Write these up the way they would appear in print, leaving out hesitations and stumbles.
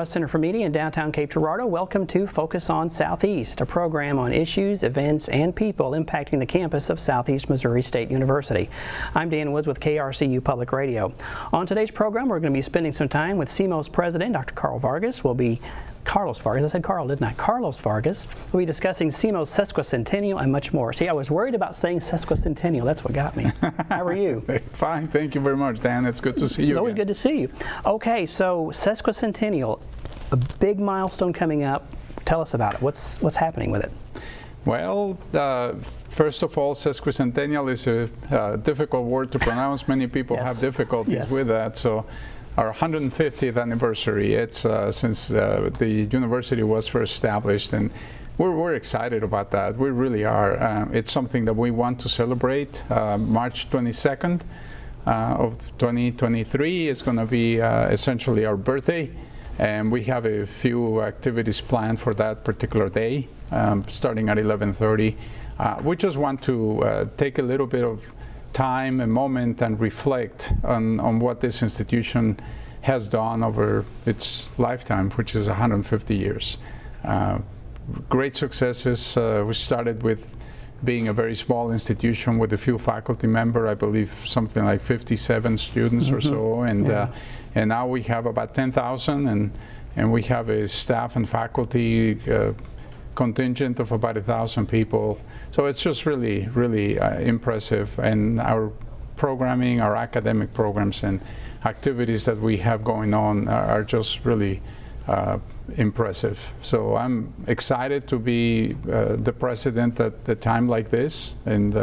Northwest Center for Media in downtown Cape Girardeau. Welcome to Focus on Southeast, a program on issues, events, and people impacting the campus of Southeast Missouri State University. I'm Dan Woods with KRCU Public Radio. On today's program, we're going to be spending some time with SEMO's president, Dr. Carlos Vargas. Carlos Vargas. I said Carl, didn't I? Carlos Vargas. We'll be discussing SEMO's Sesquicentennial and much more. See, I was worried about saying Sesquicentennial. That's what got me. How are you? Fine. Thank you very much, Dan. It's good to see you. It's always good to see you. Okay, so Sesquicentennial, a big milestone coming up. Tell us about it. What's happening with it? Well, first of all, Sesquicentennial is a difficult word to pronounce. Many people have difficulties with that. So our 150th anniversary, it's since the university was first established, and we're excited about that. We really are. It's something that we want to celebrate. March 22nd of 2023 is going to be essentially our birthday, and we have a few activities planned for that particular day, starting at 11:30. We just want to take a little bit of time, a moment, and reflect on what this institution has done over its lifetime, which is 150 years. Great successes. We started with being a very small institution with a few faculty members, I believe something like 57 students or so, and now we have about 10,000, and we have a staff and faculty contingent of about 1,000 people. So it's just really, really impressive. And our programming, our academic programs and activities that we have going on are just really impressive. So I'm excited to be the president at a time like this, and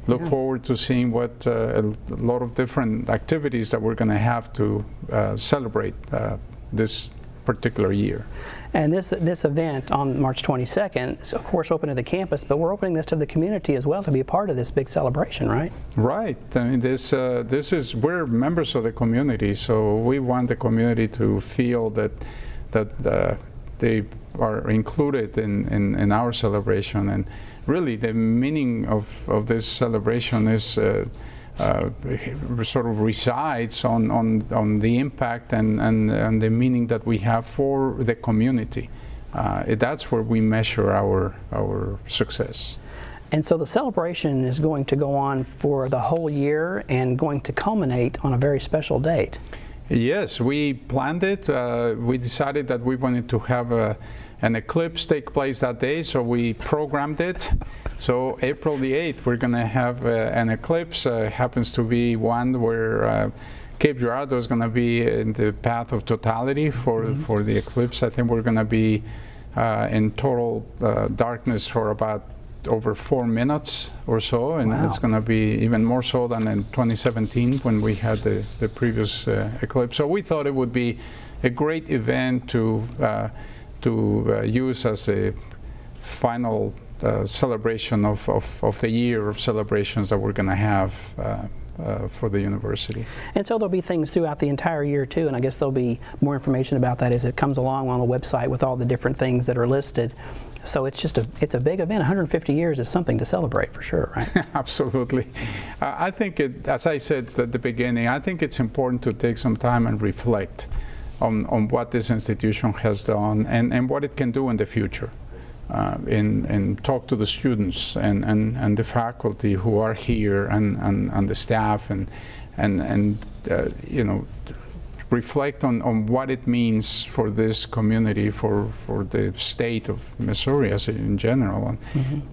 look forward to seeing what a lot of different activities that we're going to have to celebrate this particular year. And this event on March 22nd is, of course, open to the campus, but we're opening this to the community as well to be a part of this big celebration, right? Right. I mean, we're members of the community, so we want the community to feel that they are included in our celebration. And really, the meaning of this celebration is sort of resides on the impact and the meaning that we have for the community. That's where we measure our success. And so the celebration is going to go on for the whole year and going to culminate on a very special date. Yes, we planned it. We decided that we wanted to have an eclipse take place that day, so we programmed it. So April the 8th, we're going to have an eclipse. Happens to be one where Cape Girardeau is going to be in the path of totality for the eclipse. I think we're going to be in total darkness for about over 4 minutes or so, and it's going to be even more so than in 2017 when we had the previous eclipse. So we thought it would be a great event to use as a final celebration of the year of celebrations that we're going to have for the university. And so there'll be things throughout the entire year too, and I guess there'll be more information about that as it comes along on the website with all the different things that are listed. So it's a big event. 150 years is something to celebrate for sure, right? Absolutely. I think as I said at the beginning, I think it's important to take some time and reflect on what this institution has done and what it can do in the future. And talk to the students and the faculty who are here and the staff and you know, reflect on what it means for this community, for the state of Missouri as in general, and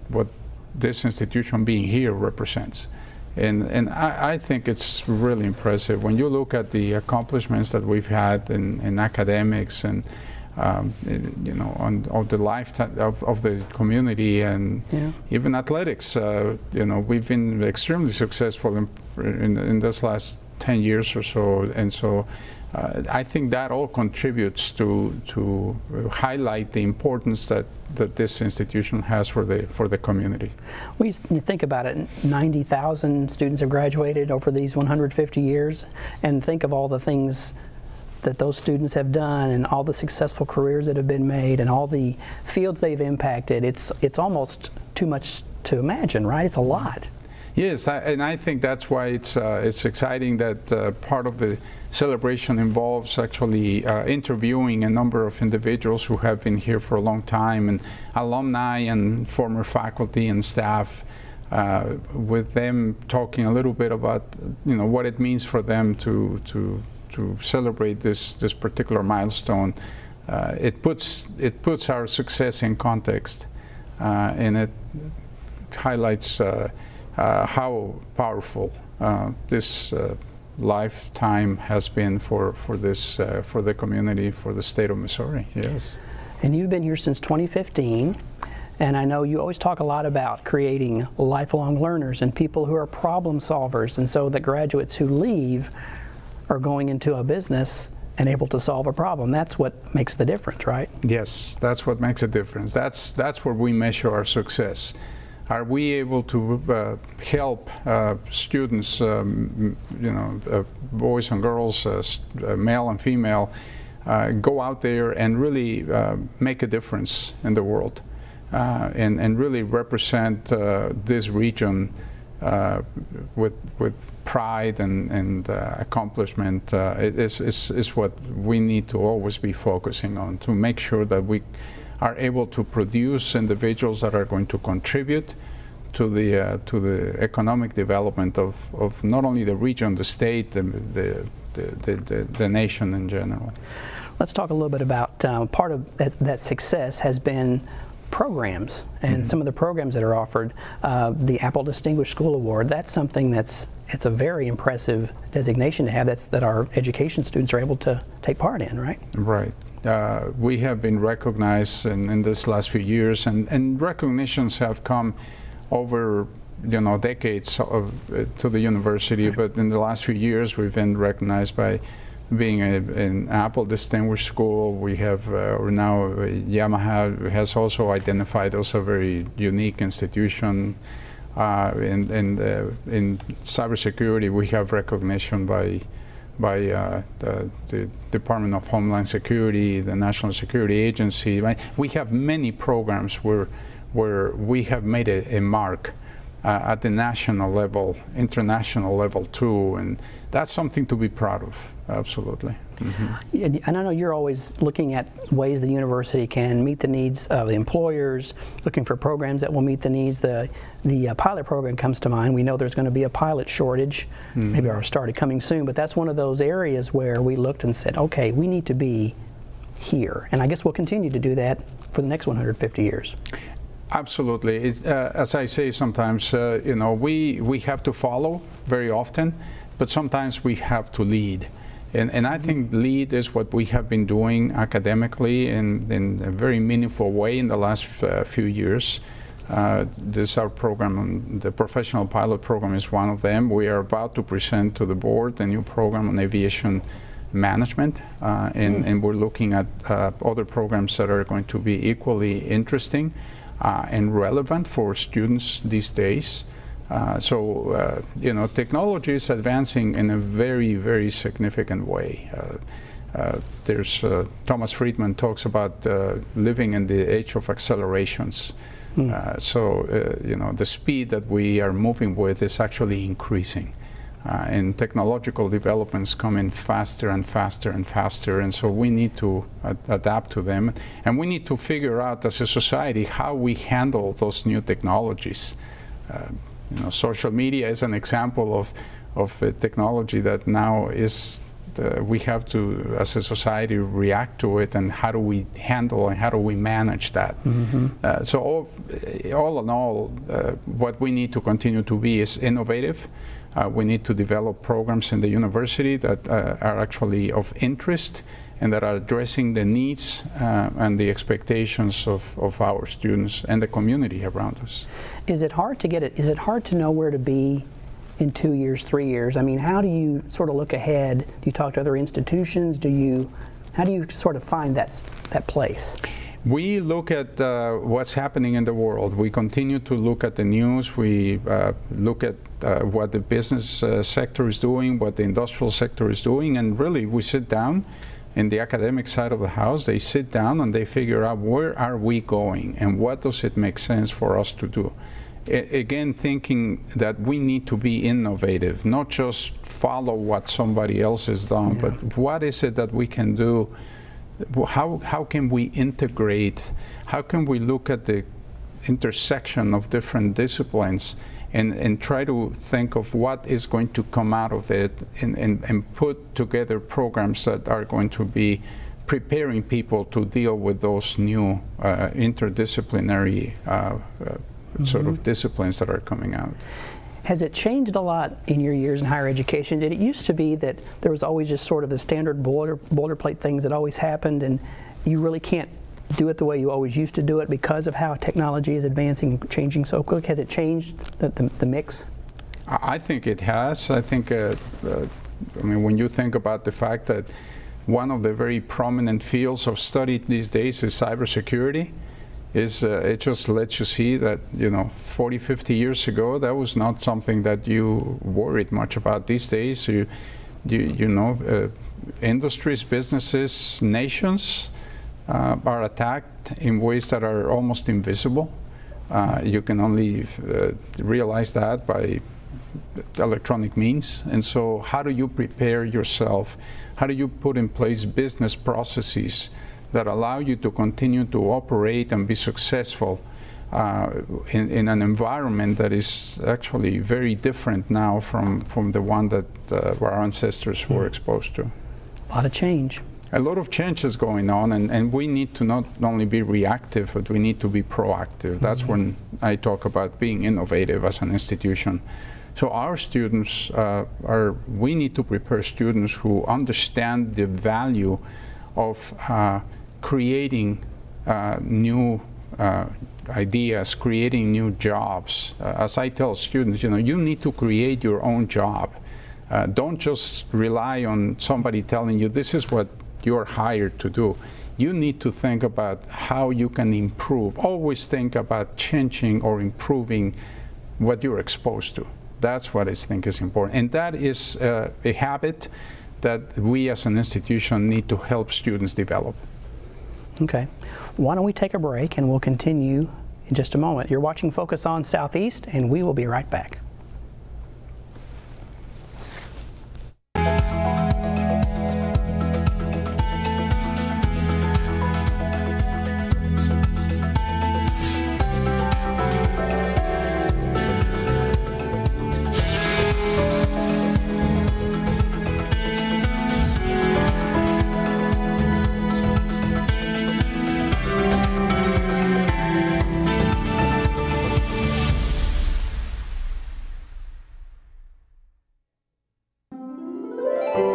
what this institution being here represents. And I think it's really impressive when you look at the accomplishments that we've had in academics and you know, on the lifetime of the community and even athletics. You know, we've been extremely successful in this last 10 years or so, and so I think that all contributes to highlight the importance that this institution has for the community. Well, you think about it, 90,000 students have graduated over these 150 years, and think of all the things that those students have done and all the successful careers that have been made and all the fields they've impacted. It's almost too much to imagine, right? It's a lot. Yes, and I think that's why it's exciting that part of the celebration involves actually interviewing a number of individuals who have been here for a long time, and alumni and former faculty and staff, with them talking a little bit about what it means for them to celebrate this particular milestone. It puts our success in context, and it highlights how powerful this lifetime has been for the community, for the state of Missouri. Yes. And you've been here since 2015, and I know you always talk a lot about creating lifelong learners and people who are problem solvers, and so the graduates who leave are going into a business and able to solve a problem. That's what makes the difference, right? Yes, that's what makes a difference. That's where we measure our success. Are we able to help students, boys and girls, male and female, go out there and really make a difference in the world, and really represent this region with pride and accomplishment? Is what we need to always be focusing on, to make sure that we are able to produce individuals that are going to contribute to the economic development of not only the region, the state, the nation in general. Let's talk a little bit about part of that success has been programs, and some of the programs that are offered. The Apple Distinguished School Award, that's something it's a very impressive designation to have, that our education students are able to take part in, right? Right. We have been recognized in this last few years, and recognitions have come over decades to the university, but in the last few years we've been recognized by being an Apple Distinguished School. We have now Yamaha has also identified us a very unique institution. In cybersecurity, we have recognition by the Department of Homeland Security, the National Security Agency. We have many programs where we have made a mark at the national level, international level too, and that's something to be proud of, absolutely. And I know you're always looking at ways the university can meet the needs of the employers, looking for programs that will meet the needs. The pilot program comes to mind. We know there's going to be a pilot shortage, maybe our started coming soon, but that's one of those areas where we looked and said, okay, we need to be here, and I guess we'll continue to do that for the next 150 years. Absolutely. As I say sometimes, we have to follow very often, but sometimes we have to lead. And I think lead is what we have been doing academically in a very meaningful way in the last few years. This is our program, the professional pilot program is one of them. We are about to present to the board a new program on aviation management, and we're looking at other programs that are going to be equally interesting and relevant for students these days. Technology is advancing in a very, very significant way. There's Thomas Friedman talks about living in the age of accelerations. The speed that we are moving with is actually increasing. And technological developments come in faster and faster and faster, and so we need to adapt to them, and we need to figure out as a society how we handle those new technologies. Social media is an example of a technology that now is we have to, as a society, react to it, and how do we handle and how do we manage that? So all in all, what we need to continue to be is innovative. We need to develop programs in the university that are actually of interest and that are addressing the needs and the expectations of our students and the community around us. Is it hard to get it? Is it hard to know where to be in 2 years, 3 years? I mean, how do you sort of look ahead? Do you talk to other institutions? How do you sort of find that place? We look at what's happening in the world. We continue to look at the news. We look at what the business sector is doing, what the industrial sector is doing, and really we sit down in the academic side of the house. They sit down and they figure out where are we going and what does it make sense for us to do. again, thinking that we need to be innovative, not just follow what somebody else has done, but what is it that we can do? How can we integrate? How can we look at the intersection of different disciplines and try to think of what is going to come out of it and put together programs that are going to be preparing people to deal with those new interdisciplinary sort of disciplines that are coming out. Has it changed a lot in your years in higher education? Did it used to be that there was always just sort of the standard boilerplate things that always happened, and you really can't do it the way you always used to do it because of how technology is advancing and changing so quickly? Has it changed the mix? I think it has. I think, I mean, when you think about the fact that one of the very prominent fields of study these days is cybersecurity, it just lets you see that, 40, 50 years ago, that was not something that you worried much about. These days, industries, businesses, nations are attacked in ways that are almost invisible. You can only realize that by electronic means. And so how do you prepare yourself? How do you put in place business processes that allow you to continue to operate and be successful in an environment that is actually very different now from the one that our ancestors were exposed to? A lot of change. A lot of change is going on, and we need to not only be reactive, but we need to be proactive. That's when I talk about being innovative as an institution. So our students we need to prepare students who understand the value of creating new ideas, creating new jobs. As I tell students, you need to create your own job. Don't just rely on somebody telling you this is what you're hired to do. You need to think about how you can improve. Always think about changing or improving what you're exposed to. That's what I think is important. And that is a habit that we as an institution need to help students develop. Okay. Why don't we take a break and we'll continue in just a moment. You're watching Focus on Southeast, and we will be right back.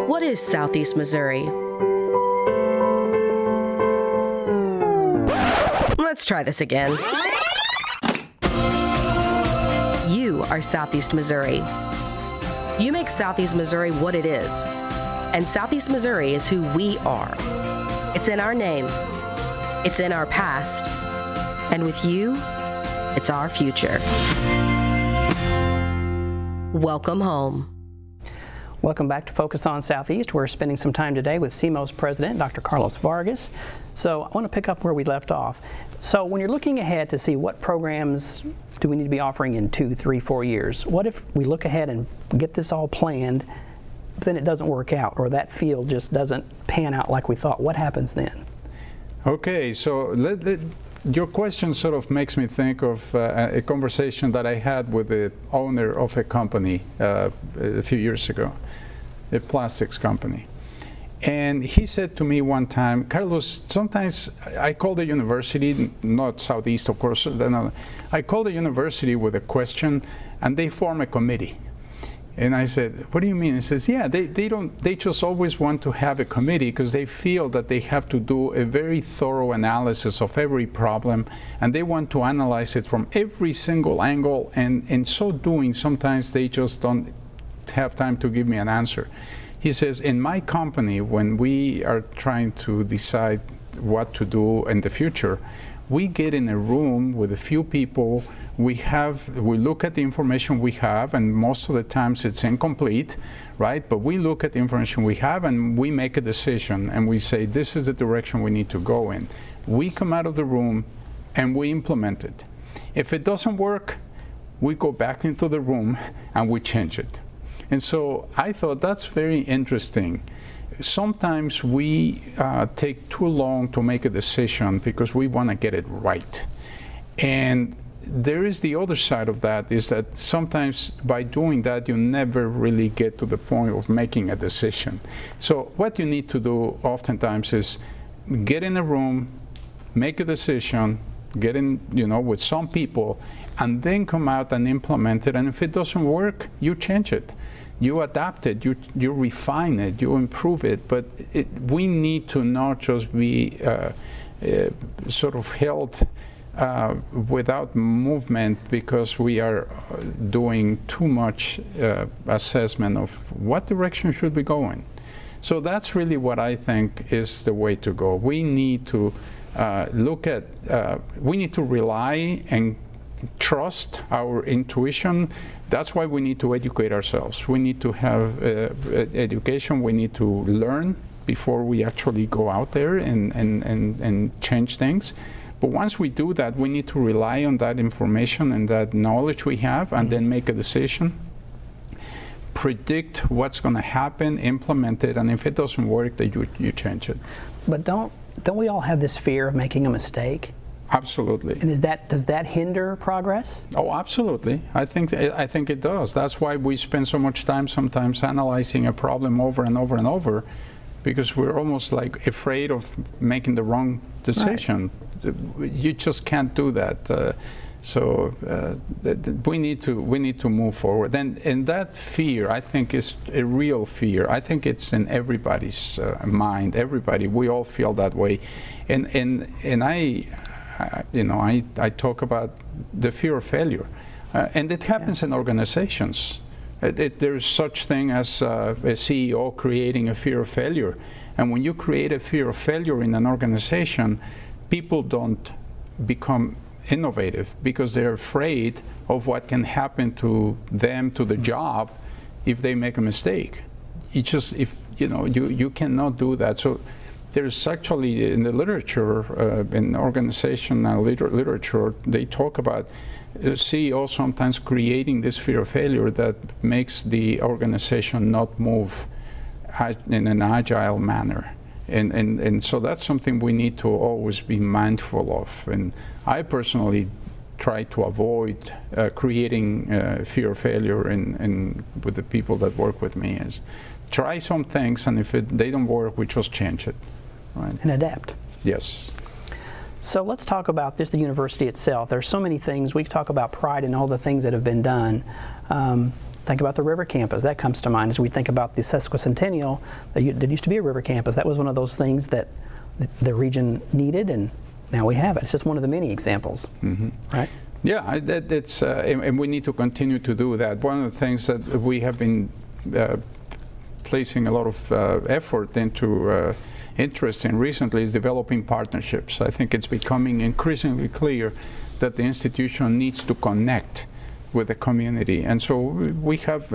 What is Southeast Missouri? Let's try this again. You are Southeast Missouri. You make Southeast Missouri what it is. And Southeast Missouri is who we are. It's in our name. It's in our past. And with you, it's our future. Welcome home. Welcome back to Focus on Southeast. We're spending some time today with SEMO's president, Dr. Carlos Vargas. So I want to pick up where we left off. So when you're looking ahead to see what programs do we need to be offering in 2, 3, 4 years, what if we look ahead and get this all planned, but then it doesn't work out, or that field just doesn't pan out like we thought? What happens then? Okay, so your question sort of makes me think of a conversation that I had with the owner of a company a few years ago, a plastics company. And he said to me one time, Carlos, sometimes I call the university, not Southeast, of course, I call the university with a question, and they form a committee. And I said, what do you mean? He says, yeah, they just always want to have a committee because they feel that they have to do a very thorough analysis of every problem, and they want to analyze it from every single angle, and in so doing, sometimes they just don't have time to give me an answer. He says, in my company, when we are trying to decide what to do in the future, we get in a room with a few people. We look at the information we have, and most of the times it's incomplete, right? But we look at the information we have, and we make a decision, and we say, this is the direction we need to go in. We come out of the room, and we implement it. If it doesn't work, we go back into the room and we change it. And so I thought that's very interesting. Sometimes we take too long to make a decision because we want to get it right. And there is the other side of that, is that sometimes by doing that, you never really get to the point of making a decision. So what you need to do oftentimes is get in a room, make a decision, get in, with some people, and then come out and implement it. And if it doesn't work, you change it. You adapt it, you refine it, you improve it. But we need to not just be sort of held without movement because we are doing too much assessment of what direction should we go in. So that's really what I think is the way to go. We need to we need to rely and trust our intuition. That's why we need to educate ourselves. We need to have education. We need to learn before we actually go out there and change things. But once we do that, we need to rely on that information and that knowledge we have, and then make a decision, predict what's going to happen, implement it, and if it doesn't work, then you change it. But don't we all have this fear of making a mistake? Absolutely. And does that hinder progress? Oh, absolutely. I think it does. That's why we spend so much time sometimes analyzing a problem over and over and over, because we're almost like afraid of making the wrong decision. Right. You just can't do that. We need to move forward. And that fear, I think, is a real fear. I think it's in everybody's mind. Everybody, we all feel that way. And I talk about the fear of failure, and it happens in organizations. There's such thing as a CEO creating a fear of failure, and when you create a fear of failure in an organization, people don't become innovative because they're afraid of what can happen to them, to the job, if they make a mistake. You cannot do that. So there's actually in the literature, in organizational literature, they talk about CEO sometimes creating this fear of failure that makes the organization not move in an agile manner. And so that's something we need to always be mindful of. And I personally try to avoid creating fear of failure with the people that work with me. Is try some things, and if they don't work, we just change it. Right? And adapt. Yes. So let's talk about just the university itself. There's so many things. We talk about pride and all the things that have been done. Think about the river campus. That comes to mind as we think about the Sesquicentennial. There used to be a river campus. That was one of those things that the region needed, and now we have it. It's just one of the many examples, right? Yeah, and we need to continue to do that. One of the things that we have been placing a lot of effort into interest in recently is developing partnerships. I think it's becoming increasingly clear that the institution needs to connect with the community. And so we have,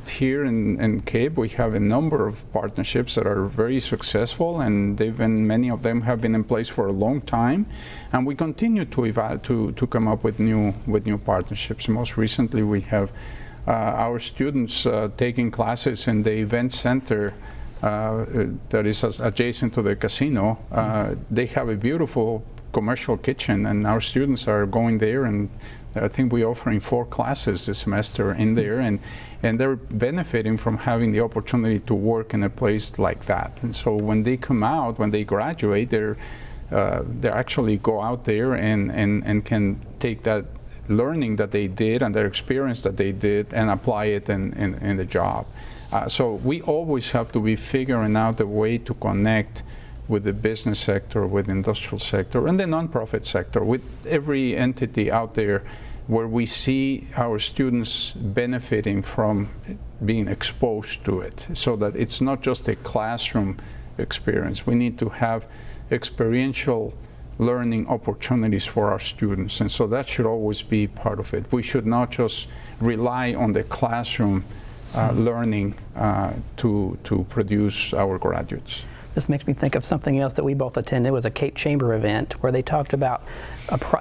here in Cape, we have a number of partnerships that are very successful, and many of them have been in place for a long time. And we continue to come up with new partnerships. Most recently, we have our students taking classes in the event center that is adjacent to the casino. They have a beautiful commercial kitchen, and our students are going there, and I think we're offering 4 classes this semester in there, and they're benefiting from having the opportunity to work in a place like that. And so when they come out, when they graduate, they actually go out there and can take that learning that they did and their experience that they did and apply it in the job. So we always have to be figuring out a way to connect with the business sector, with the industrial sector, and the nonprofit sector, with every entity out there where we see our students benefiting from being exposed to it, so that it's not just a classroom experience. We need to have experiential learning opportunities for our students, and so that should always be part of it. We should not just rely on the classroom learning to produce our graduates. This makes me think of something else that we both attended. It was a Cape Chamber event where they talked about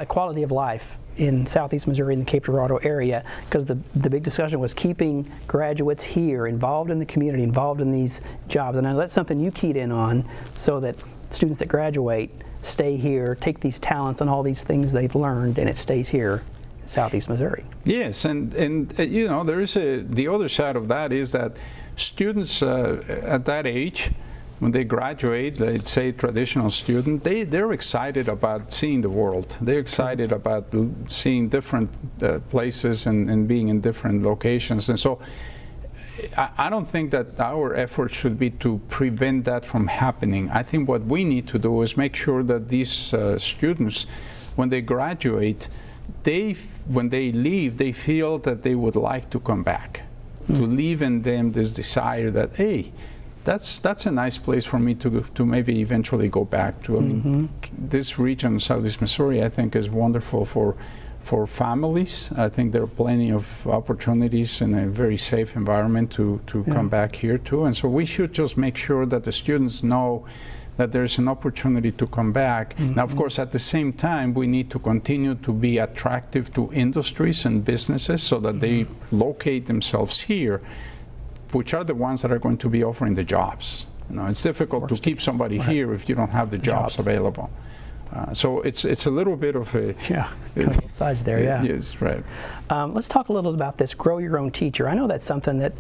quality of life in Southeast Missouri in the Cape Girardeau area, because the big discussion was keeping graduates here, involved in the community, involved in these jobs. And I know that's something you keyed in on, so that students that graduate stay here, take these talents and all these things they've learned, and it stays here in Southeast Missouri. Yes, and you know, there is the other side of that is that students at that age, when they graduate, let's say traditional student, they're excited about seeing the world. They're excited about seeing different places and being in different locations. And so I don't think that our effort should be to prevent that from happening. I think what we need to do is make sure that these students, when they graduate, when they leave, they feel that they would like to come back. To leave in them this desire that, hey, that's a nice place for me to maybe eventually go back to. I mean, this region, Southeast Missouri, I think is wonderful for families. I think there are plenty of opportunities in a very safe environment to come back here too. And so we should just make sure that the students know that there's an opportunity to come back. Now, of course, at the same time, we need to continue to be attractive to industries and businesses so that they locate themselves here, which are the ones that are going to be offering the jobs. You know, it's difficult to keep somebody here if you don't have the jobs available. So it's a little bit of a... Yeah, both sides there, yeah. Yes, right. Let's talk a little about this, grow your own teacher. I know that's something that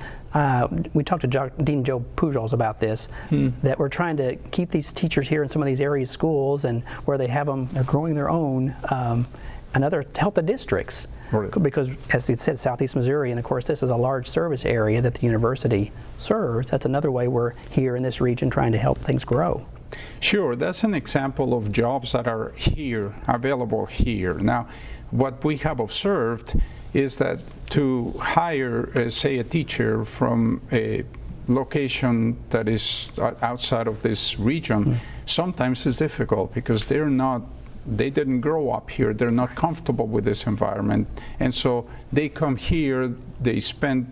we talked to Dean Joe Pujols about this, that we're trying to keep these teachers here in some of these area schools, and where they have them, they're growing their own, to help the districts. Right. Because, as you said, Southeast Missouri, and of course this is a large service area that the university serves. That's another way we're here in this region trying to help things grow. Sure, that's an example of jobs that are here, available here. Now, what we have observed is that to hire, say, a teacher from a location that is outside of this region, sometimes it's difficult because they didn't grow up here, they're not comfortable with this environment, and so they come here, they spend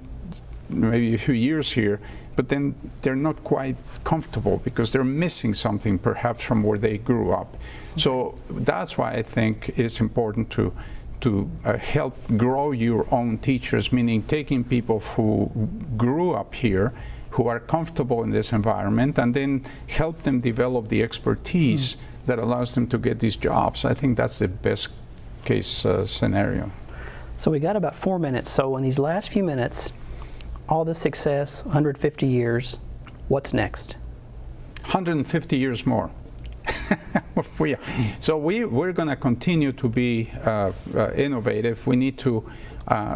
maybe a few years here, but then they're not quite comfortable because they're missing something perhaps from where they grew up. So that's why I think it's important to help grow your own teachers, meaning taking people who grew up here, who are comfortable in this environment, and then help them develop the expertise that allows them to get these jobs. I think that's the best case scenario. So we got about 4 minutes. So in these last few minutes, all this success, 150 years, what's next? 150 years more. So we're going to continue to be innovative. We need to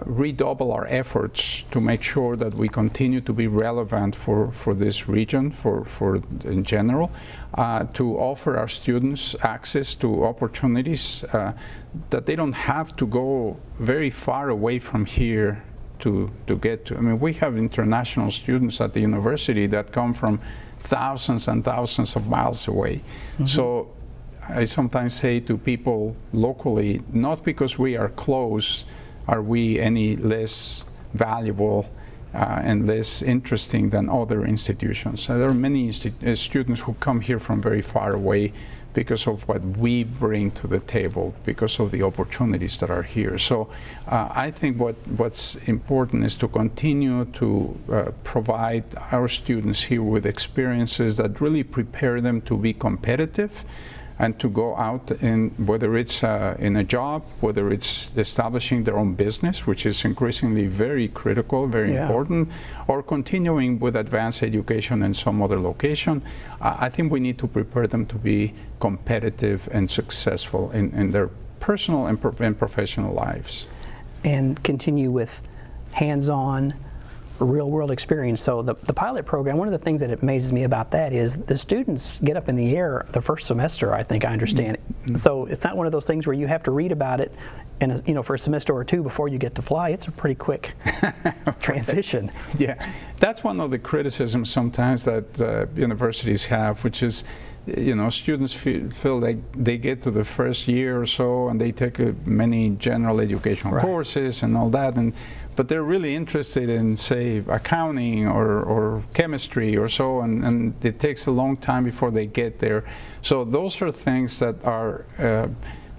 redouble our efforts to make sure that we continue to be relevant for this region, for in general, to offer our students access to opportunities that they don't have to go very far away from here to get to. I mean, we have international students at the university that come from thousands and thousands of miles away. So I sometimes say to people locally, not because we are close are we any less valuable and less interesting than other institutions. There are many students who come here from very far away because of what we bring to the table, because of the opportunities that are here. So I think what's important is to continue to provide our students here with experiences that really prepare them to be competitive and to go out in, whether it's in a job, whether it's establishing their own business, which is increasingly very critical, very important, or continuing with advanced education in some other location. I think we need to prepare them to be competitive and successful in their personal and professional lives. And continue with hands-on, real-world experience. So the pilot program, one of the things that amazes me about that is the students get up in the air the first semester, I think I understand it. So it's not one of those things where you have to read about it and for a semester or two before you get to fly. It's a pretty quick transition. Yeah, that's one of the criticisms sometimes that universities have, which is students feel like they get to the first year or so and they take many general education courses and all that, but they're really interested in, say, accounting or chemistry or so, and it takes a long time before they get there. So those are things that are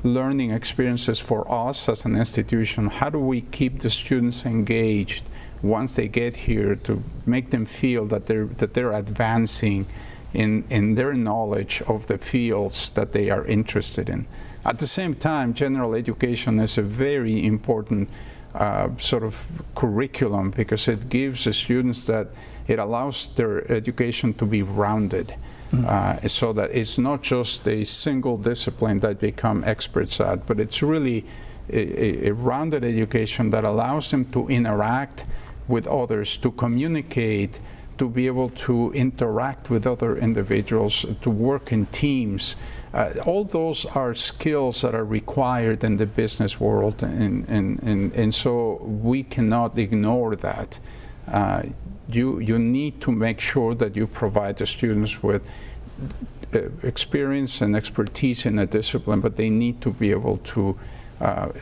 learning experiences for us as an institution. How do we keep the students engaged once they get here to make them feel that they're advancing in their knowledge of the fields that they are interested in? At the same time, general education is a very important sort of curriculum, because it gives the students that it allows their education to be rounded, so that it's not just a single discipline that become experts at, but it's really a rounded education that allows them to interact with others, to communicate, to be able to interact with other individuals, to work in teams. All those are skills that are required in the business world, and so we cannot ignore that. You need to make sure that you provide the students with experience and expertise in a discipline, but they need to be able to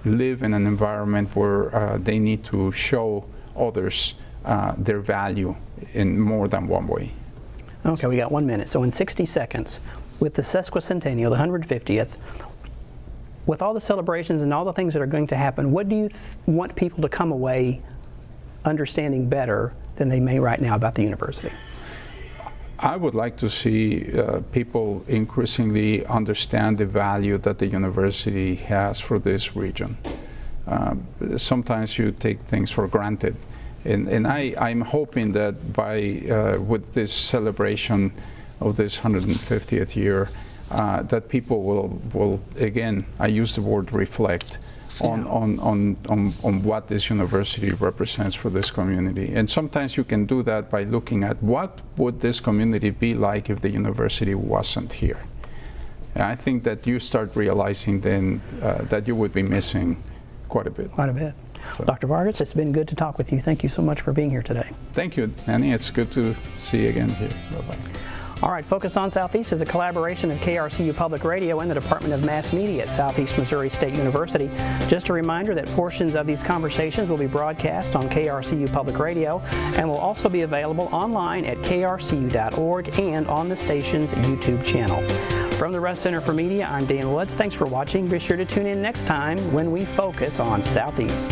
live in an environment where they need to show others their value in more than one way. Okay, we got 1 minute. So in 60 seconds, with the Sesquicentennial, the 150th, with all the celebrations and all the things that are going to happen, what do you want people to come away understanding better than they may right now about the university? I would like to see people increasingly understand the value that the university has for this region. Sometimes you take things for granted. And I'm hoping that with this celebration of this 150th year, that people will again, I use the word reflect on what this university represents for this community. And sometimes you can do that by looking at what would this community be like if the university wasn't here. And I think that you start realizing then that you would be missing quite a bit. Quite a bit. So. Dr. Vargas, it's been good to talk with you. Thank you so much for being here today. Thank you, Annie. It's good to see you again here. Bye-bye. All right, Focus on Southeast is a collaboration of KRCU Public Radio and the Department of Mass Media at Southeast Missouri State University. Just a reminder that portions of these conversations will be broadcast on KRCU Public Radio and will also be available online at krcu.org and on the station's YouTube channel. From the Rest Center for Media, I'm Dan Woods. Thanks for watching. Be sure to tune in next time when we focus on Southeast.